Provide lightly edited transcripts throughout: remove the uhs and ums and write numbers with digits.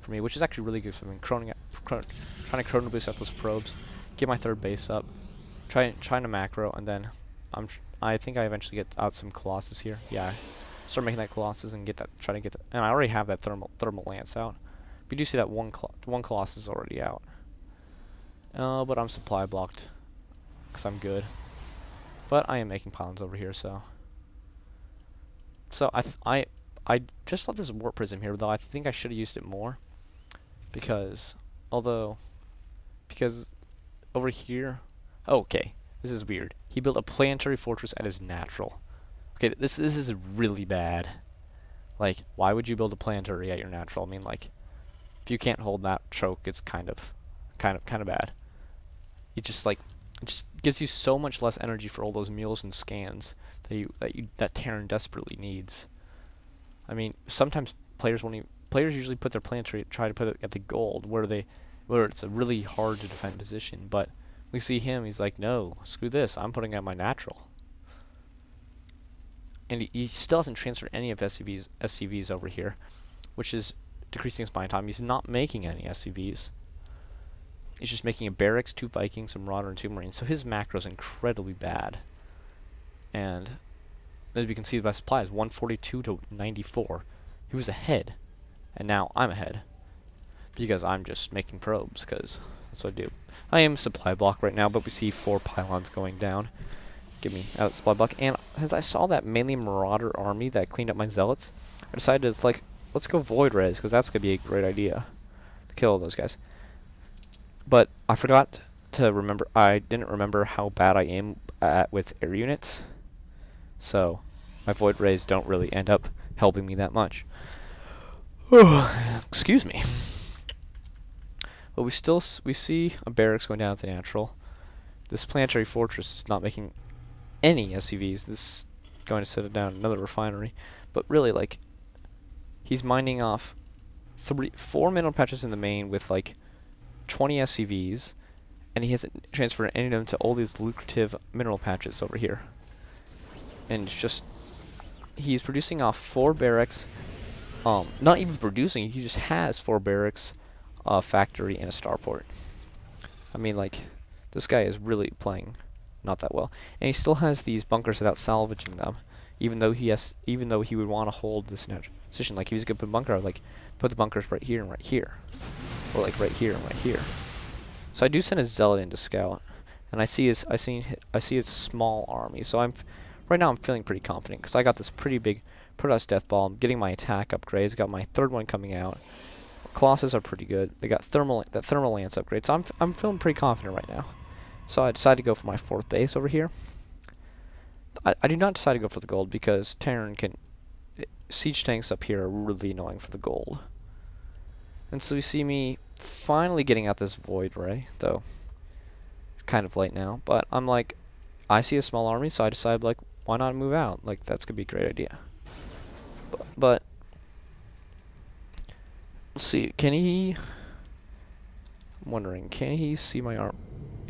for me, which is actually really good for me. Trying to chrono boost out those probes, get my third base up, trying to macro, and then I think I eventually get out some Colossus here. Yeah, start making that Colossus and get that. Try to get that, and I already have that thermal lance out. But you do see that one Colossus is already out. But I'm supply blocked because I'm good. But I am making pylons over here, so I just thought this warp prism here, though I think I should have used it more because over here, oh, okay, this is weird. He built a planetary fortress at his natural. Okay, this is really bad. Like, why would you build a planetary at your natural? I mean, like, if you can't hold that choke, it's kind of bad. It just gives you so much less energy for all those mules and scans that Terran desperately needs. I mean, sometimes players usually put their planetary, try to put it at the gold where it's a really hard to defend position. But we see him, he's like, no, screw this, I'm putting it at my natural. And he still hasn't transferred any of SCVs over here, which is decreasing his mine time. He's not making any SCVs. He's just making a barracks, 2 Vikings, a Marauder, and 2 Marines. So his macro is incredibly bad. And as you can see, the best supply is 142 to 94. He was ahead, and now I'm ahead because I'm just making probes, because that's what I do. I am supply block right now, but we see 4 pylons going down. Give me out supply block. And since I saw that mainly Marauder army that cleaned up my zealots, I decided it's like, let's go Void Res, because that's gonna be a great idea to kill all those guys. But I forgot to remember. I didn't remember how bad I am with air units, so my Void Rays don't really end up helping me that much. Excuse me. But we see a barracks going down at the natural. This planetary fortress is not making any SCVs. This is going to set it down another refinery. But really, like, he's mining off 4 mineral patches in the main with like 20 SCVs, and he hasn't transferred any of them to all these lucrative mineral patches over here. And it's just, he's producing off 4 barracks, not even producing, he just has 4 barracks, a factory, and a starport. I mean, like, this guy is really playing not that well. And he still has these bunkers without salvaging them, even though he would want to hold this position. Like, he was gonna put a bunker, like, put the bunkers right here and right here. Or like right here and right here. So I do send a zealot in to scout, and I see his small army. So right now I'm feeling pretty confident because I got this pretty big Protoss Death Ball. I'm getting my attack upgrades. Got my 3rd one coming out. Colossus are pretty good. They got that thermal lance upgrade. So I'm feeling pretty confident right now. So I decided to go for my 4th base over here. I do not decide to go for the gold because Terran siege tanks up here are really annoying for the gold. And so you see me finally getting out this Void Ray, though kind of late now. But I'm like, I see a small army, so I decide, like, why not move out? Like, that's gonna be a great idea. But let's see, can he? I'm wondering, can he see my arm?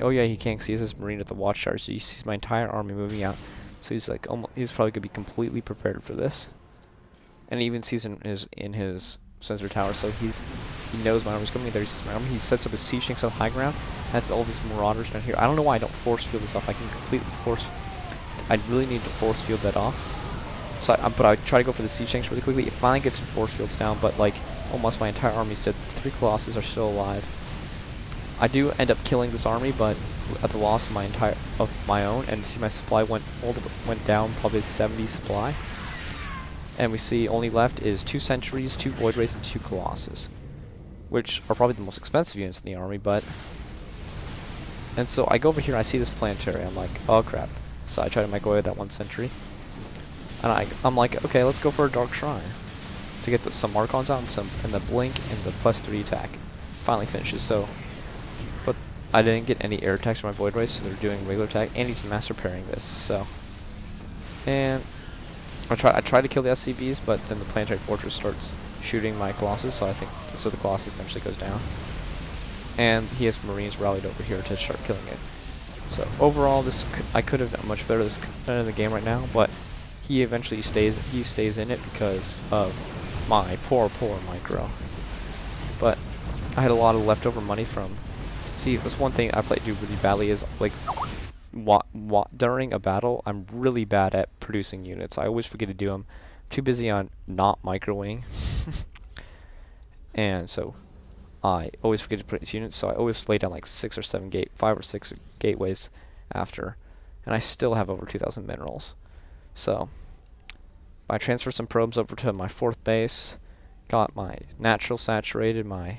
Oh yeah, he can. 'Cause he has this Marine at the watchtower, so he sees my entire army moving out. So he's like, he's probably gonna be completely prepared for this. And he even sees in his sensor tower, so he knows my army's coming. There he sees my army. He sets up his siege tanks on high ground. That's all these Marauders down here. I don't know why I don't force field this off. I can completely force. I really need to force field that off. So, but I try to go for the siege tanks really quickly. It finally gets some force fields down, but like almost my entire army's dead. 3 Colossus are still alive. I do end up killing this army, but at the loss of my own. And see, my supply went down probably 70 supply. And we see only left is 2 Sentries, 2 Void Rays, and 2 Colossus, which are probably the most expensive units in the army. And so I go over here, I see this planetary, I'm like, oh crap. So I try to make away with that 1 Sentry, and I'm like, okay, let's go for a Dark Shrine to get some Archons out and the Blink and the +3 attack. Finally finishes. So, but I didn't get any air attacks from my Void Rays, so they're doing regular attack, and he's master parrying this. So, and I try to kill the SCVs, but then the planetary fortress starts shooting my Colossus, so the Colossus eventually goes down. And he has Marines rallied over here to start killing it. So overall, I could have done much better this end of the game right now, but he eventually stays in it because of my poor micro. but I had a lot of leftover money from. See, that's one thing I do really badly is like during a battle, I'm really bad at producing units. I always forget to do them. I'm too busy on not microwing, and so I always forget to produce units. So I always lay down like 5 or 6 gateways after, and I still have over 2,000 minerals. So I transferred some probes over to my 4th base, got my natural saturated, my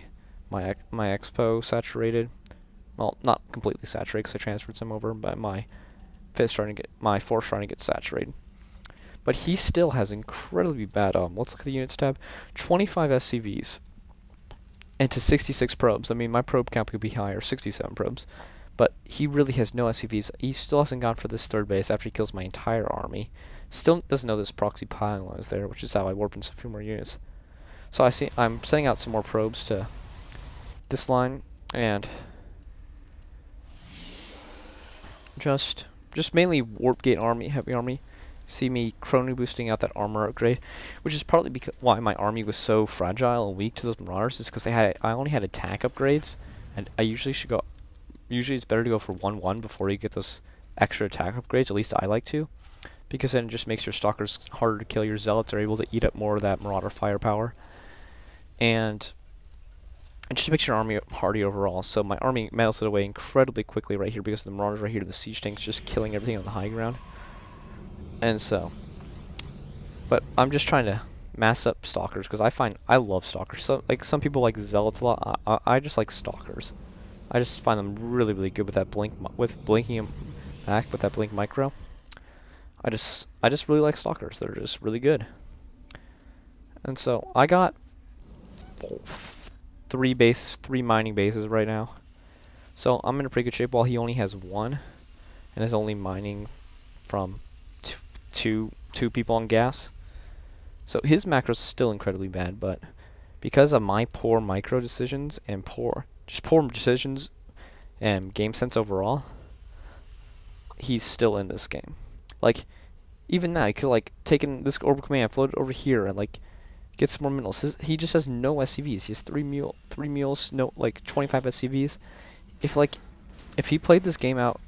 expo saturated. Well, not completely saturated because I transferred some over, but my 4th starting to get saturated. But he still has incredibly bad. Let's look at the units tab. 25 SCVs into 66 probes. I mean, my probe count could be higher, 67 probes, but he really has no SCVs. He still hasn't gone for this 3rd base after he kills my entire army. Still doesn't know this proxy pylon is there, which is how I warp in a few more units. So I'm sending out some more probes to this line, and just mainly warp gate army, heavy army. See me chrono boosting out that armor upgrade, which is partly because why my army was so fragile and weak to those marauders is because I only had attack upgrades, and I usually it's better to go for 1/1 before you get those extra attack upgrades. At least I like to, because then it just makes your stalkers harder to kill. Your zealots are able to eat up more of that marauder firepower, and it just makes your army hardy overall. So my army melted away incredibly quickly right here because the marauders right here, the siege tanks just killing everything on the high ground. And so, but I'm just trying to mass up stalkers because I love stalkers. So like some people like zealots a lot. I just like stalkers. I just find them really good with that blinking them back with that blink micro. I just really like stalkers. They're just really good. And so I got 3 mining bases right now. So I'm in a pretty good shape while he only has 1 and is only mining from two people on gas. So his macro's still incredibly bad, but because of my poor micro decisions and poor decisions and game sense overall, he's still in this game. Like even now, he could like taken this orbital command, float it over here, and like get some more minerals. He just has no SCVs. He has 3 mules, no like 25 SCVs. If he played this game out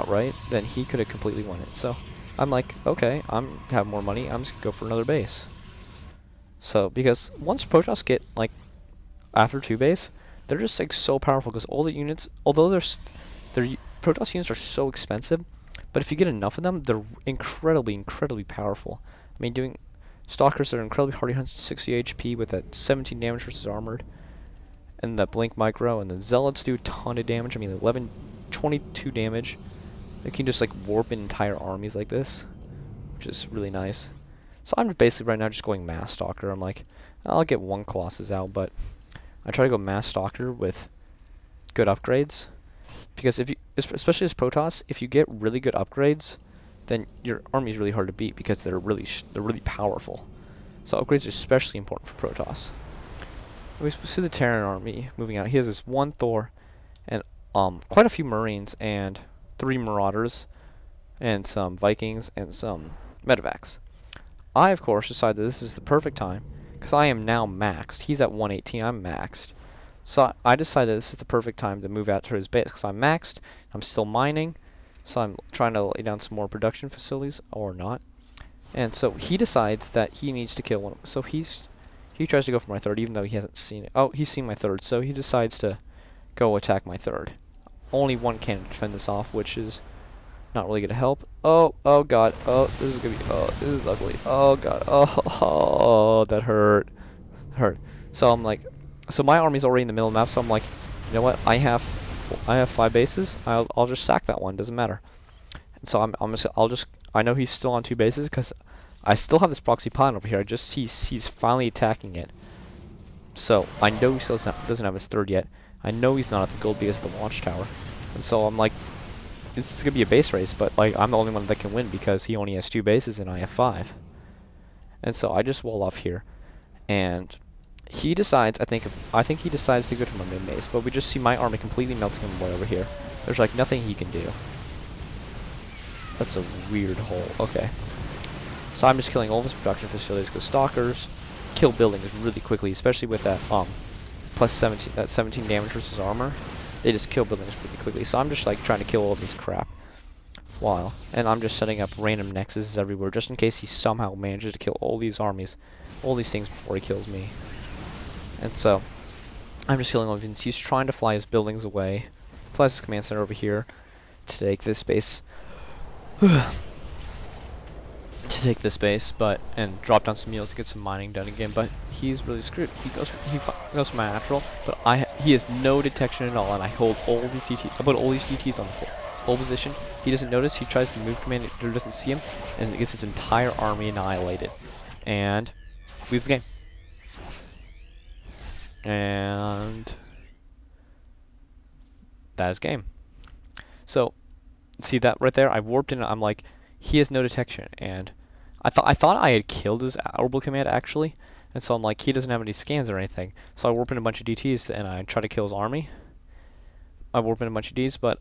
right, then he could have completely won it. So I'm like, okay, I'm have more money. I'm just gonna go for another base. So because once Protoss get like after 2 base, they're just like so powerful because all the units, although their Protoss units are so expensive, but if you get enough of them, they're incredibly powerful. I mean, doing stalkers are incredibly hardy, 160 HP with that 17 damage versus armored, and that blink micro, and the zealots do a ton of damage. I mean, 22 damage. They can just like warp entire armies like this, which is really nice. So I'm basically right now just going mass stalker. I'm like, I'll get 1 Colossus out, but I try to go mass stalker with good upgrades, because especially as Protoss, if you get really good upgrades, then your army is really hard to beat because they're really powerful. So upgrades are especially important for Protoss. We see the Terran army moving out. He has this 1 Thor and quite a few Marines and 3 Marauders and some Vikings and some Medevacs. I of course decided that this is the perfect time because I am now maxed. He's at 118. I'm maxed. So I decided this is the perfect time to move out to his base because I'm maxed. I'm still mining. So I'm trying to lay down some more production facilities, or not. And so he decides that he needs to kill one. So he tries to go for my 3rd, even though he hasn't seen it. Oh, he's seen my 3rd, so he decides to go attack my 3rd. Only 1 can defend this off, which is not really going to help. Oh god. Oh, this is going to be, this is ugly. Oh god. Oh, that hurt. So I'm like, so my army's already in the middle of the map, so I'm like, you know what? I have 5 bases. I'll just sack that one. Doesn't matter. And so I know he's still on 2 bases because I still have this proxy pylon over here. He's finally attacking it. So I know he still doesn't have his 3rd yet. I know he's not at the gold because of the watchtower. And so I'm like, this is gonna be a base race, but like I'm the only one that can win because he only has 2 bases and I have 5. And so I just wall off here, and he decides, I think he decides to go to my main base, but we just see my army completely melting him away over here. There's like nothing he can do. That's a weird hole. Okay. So I'm just killing all of his production facilities because stalkers kill buildings really quickly, especially with that plus 17 that 17 damage versus armor. They just kill buildings really quickly. So I'm just like trying to kill all this crap. While and I'm just setting up random nexuses everywhere just in case he somehow manages to kill all these armies, all these things before he kills me. And so I'm just killing all of these. He's trying to fly his buildings away. Flies his command center over here to take this space. But and drop down some mules to get some mining done again. But he's really screwed. He goes for my natural, but he has no detection at all, and I hold all these CTs. I put all these GTs on the whole position. He doesn't notice. He tries to move command. It doesn't see him, and it gets his entire army annihilated, and leaves the game. And that is game. So see that right there? I warped in. I'm like, he has no detection, and I thought I had killed his orbital command actually, and so I'm like, he doesn't have any scans or anything. So I warp in a bunch of DTs and I try to kill his army. I warp in a bunch of Ds, but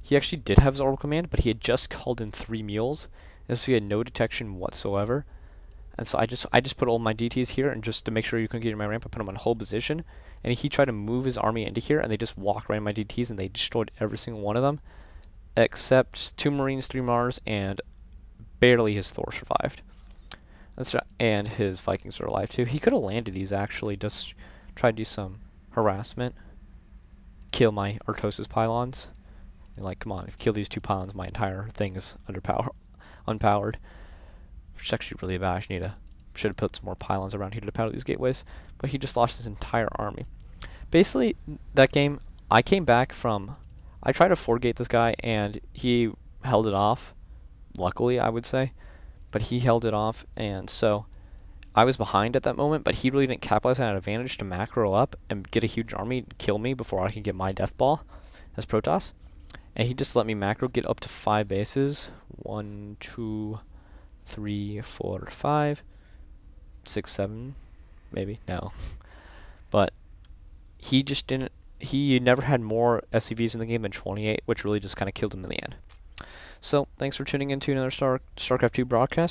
he actually did have his orbital command, but he had just called in 3 mules, and so he had no detection whatsoever. And so I just put all my DTs here, and just to make sure you couldn't get in my ramp, I put him on hold position, and he tried to move his army into here, and they just walked right in my DTs, and they destroyed every single one of them, except 2 Marines, 3 Mars, and barely his Thor survived. And his Vikings are alive too. He could have landed these actually, just try to do some harassment, kill my Artosis pylons. And like, come on, if you kill these 2 pylons, my entire thing is unpowered. Which is actually really bad. Should have put some more pylons around here to power these gateways. But he just lost his entire army. Basically, that game, I came back from... I tried to 4-gate this guy, and he held it off. Luckily, I would say. But he held it off, and so... I was behind at that moment, but he really didn't capitalize on that advantage to macro up and get a huge army and kill me before I could get my death ball as Protoss. And he just let me macro get up to 5 bases. 1, 2, 3, 4, 5, 6, 7, maybe. No. But he just didn't... He never had more SCVs in the game than 28, which really just kind of killed him in the end. So, thanks for tuning in to another StarCraft II broadcast.